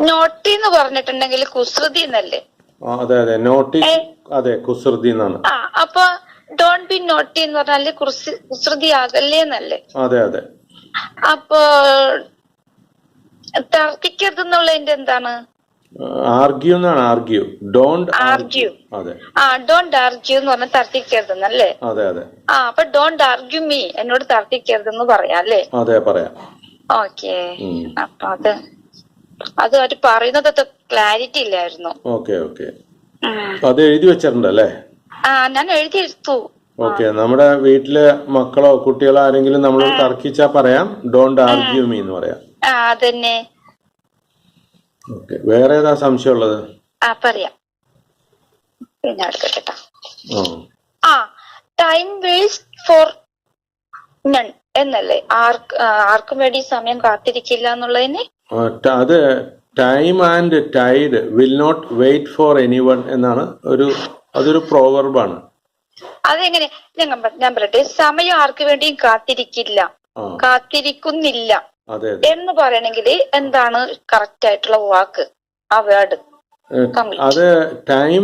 Naughty എന്ന് പറഞ്ഞിട്ടുണ്ടെങ്കിൽ കുസൃതി എന്നല്ലേ? അതെ അതെ, നോട്ടി, അതെ, കുസൃതി എന്നാണ്. അപ്പൊ ഡോണ്ട് ബി നോട്ടി എന്ന് പറഞ്ഞാല് കുസൃതി ആകല്ലേ എന്നല്ലേ? അതെ അതെ. അപ്പൊ തർക്കിക്കരുത് എന്നുള്ളതിന്റെ എന്താണ്? ആർഗ്യൂ എന്നാണ്. Argue, don't argue. അതെ, ഡോണ്ട് ആർഗ്യൂ എന്ന് പറഞ്ഞാൽ തർക്കിക്കരുതെന്നല്ലേ? അതെ അതെ. അപ്പൊ ഡോണ്ട് ആർഗ്യൂ മീ, എന്നോട് തർക്കിക്കരുതെന്ന് പറയാം അല്ലേ? അതെ, പറയാം. ഓക്കെ. അപ്പൊ അത് അവര് പറയുന്നത് ക്ലാരിറ്റി ഇല്ലായിരുന്നു. Okay okay. അത് എഴുതി വെച്ചിട്ടുണ്ടല്ലേ? ഞാൻ എഴുതിയെടുത്തു. ഓക്കെ. നമ്മുടെ വീട്ടിലെ മക്കളോ കുട്ടികളോ ആരെങ്കിലും നമ്മളോട് തർക്കിച്ചാ പറയാം ഡോണ്ട് ആർഗ്യൂ മീ എന്ന് പറയാം. അതന്നെ. ഓക്കെ. വേറെ ഏതാ സംശയം ഉള്ളത്? പറയാം. പിന്നെ എടുക്കട്ടെ. ടൈം വേസ്റ്റ് ഫോർ നൺ എന്നല്ലേ? ആർക്കും വേണ്ടി സമയം കാത്തിരിക്കില്ല എന്നുള്ളതിന് അത് time and tide will not wait for anyone എന്നാണ്. അതൊരു പ്രോവർബാണ്. അതെങ്ങനെ? ഞാൻ പറയട്ടെ. സമയം ആർക്ക് വേണ്ടിയും കാത്തിരിക്കില്ല, കാത്തിരിക്കുന്നില്ല എന്ന് പറയണമെങ്കിൽ എന്താണ് കറക്റ്റ് ആയിട്ടുള്ള വാക്ക്? ആ വേർഡ് അത് ടൈം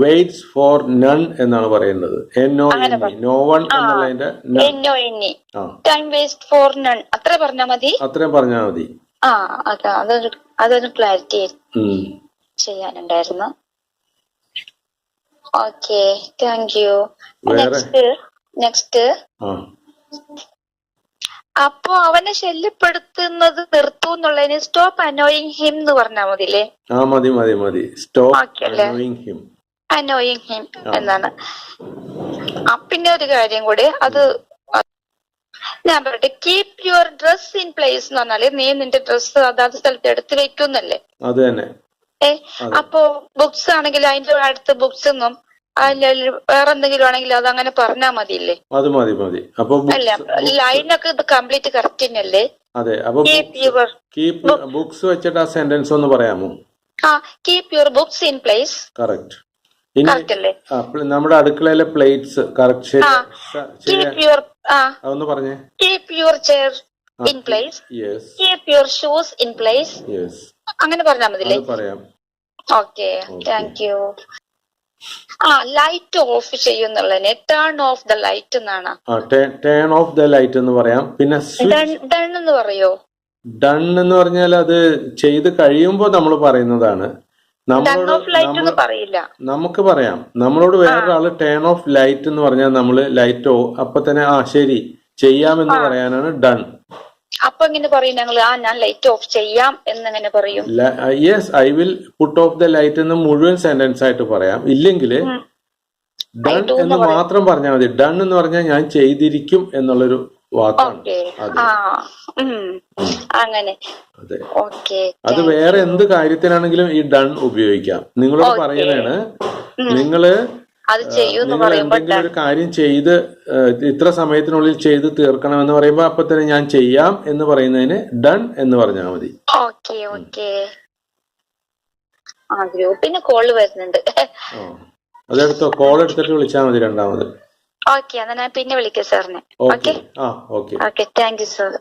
വെയിറ്റ്സ് ഫോർ നൺ എന്നാണ് പറയുന്നത്. നോ വൺ എന്നുള്ളതിന്റെ ടൈം വേസ്റ്റ് ഫോർ നൺ അത്ര പറഞ്ഞാൽ മതി. അത്രയും പറഞ്ഞാൽ മതി. അതൊരു ക്ലാരിറ്റി ചെയ്യാനുണ്ടായിരുന്നു. Okay, thank you. നെക്സ്റ്റ്. അപ്പൊ അവനെ ശല്യപ്പെടുത്തുന്നത് നിർത്തൂ എന്നുള്ളതിന് സ്റ്റോപ്പ് അനോയിങ് ഹിം എന്ന് പറഞ്ഞാൽ മതില്ലേ? മതി മതി മതി. Stop annoying him. Annoying him എന്നാണ്. പിന്നെ ഒരു കാര്യം കൂടി, അത് ഞാൻ പറയട്ടെ. Keep your dress in place എന്ന് പറഞ്ഞാല് നീ നിന്റെ ഡ്രസ്സ് അതാത് സ്ഥലത്ത് എടുത്ത് വെക്കുന്നല്ലേ? അത് തന്നെ. അപ്പോ ബുക്സ് ആണെങ്കിൽ അതിന്റെ അടുത്ത് ബുക്സ് ഒന്നും വേറെ എന്തെങ്കിലും ആണെങ്കിൽ അത് അങ്ങനെ പറഞ്ഞാൽ മതിയില്ലേ? അത് മതി മതി. അപ്പൊ ലൈനൊക്കെ ഇത് കംപ്ലീറ്റ് കറക്റ്റ് തന്നെയല്ലേ? അതെ. അപ്പൊ കീപ് ബുക്സ് വെച്ചിട്ട് ആ സെന്റൻസ് ഒന്ന് പറയാമോ? Keep your books in place. Correct. നമ്മുടെ അടുക്കളയിലെ പ്ലേറ്റ്സ് കറക്റ്റ്. അതൊന്ന് പറഞ്ഞേ. Keep your chair in place. Keep your shoes in place. അങ്ങനെ പറഞ്ഞാൽ മതില്ലേ? പറയാം. Okay, thank you. Light off ചെയ്യുന്നുള്ളതിന് ടേൺ ഓഫ് ദ ലൈറ്റ് എന്നാണ്. ടേൺ ഓഫ് ദ ലൈറ്റ് എന്ന് പറയാം. പിന്നെ ഡൺ എന്ന് പറയോ? ഡൺ എന്ന് പറഞ്ഞാൽ അത് ചെയ്ത് കഴിയുമ്പോ നമ്മൾ പറയുന്നതാണ്. നമുക്ക് പറയാം. നമ്മളോട് വേറൊരാള് ടേൺ ഓഫ് ലൈറ്റ് എന്ന് പറഞ്ഞാൽ നമ്മള് ലൈറ്റ് അപ്പൊ തന്നെ ശരി ചെയ്യാമെന്ന് പറയാനാണ് ഡൺ. അപ്പൊ എങ്ങനെ പറയും ഞങ്ങള്? ഞാൻ ലൈറ്റ് ഓഫ് ചെയ്യാം എന്നെങ്ങനെ പറയും? Yes, I will put off the light എന്ന് മുഴുവൻ സെന്റൻസ് ആയിട്ട് പറയാം. ഇല്ലെങ്കിൽ ഡൺ എന്ന് മാത്രം പറഞ്ഞാൽ മതി. ഡൺ എന്ന് പറഞ്ഞാൽ ഞാൻ ചെയ്തിരിക്കും എന്നുള്ളൊരു വാക്കാണ്. അങ്ങനെ. അതെ. അത് വേറെ എന്ത് കാര്യത്തിനാണെങ്കിലും ഈ ഡൺ ഉപയോഗിക്കാം. നിങ്ങളോട് പറയുന്നതാണ്, നിങ്ങൾ എന്തെങ്കിലും ഒരു കാര്യം ചെയ്ത് ഇത്ര സമയത്തിനുള്ളിൽ ചെയ്ത് തീർക്കണമെന്ന് പറയുമ്പോ അപ്പൊ തന്നെ ഞാൻ ചെയ്യാം എന്ന് പറയുന്നതിന് ഡൺ എന്ന് പറഞ്ഞാൽ മതി. ഗ്രൂപ്പിന് കോള് വരുന്നുണ്ട്. അതെടുത്തോ. കോൾ എടുത്തിട്ട് വിളിച്ചാൽ മതി രണ്ടാമത്. ഓക്കെ, എന്നാ ഞാൻ പിന്നെ വിളിക്കാം സാറിനെ. Okay, thank you sir.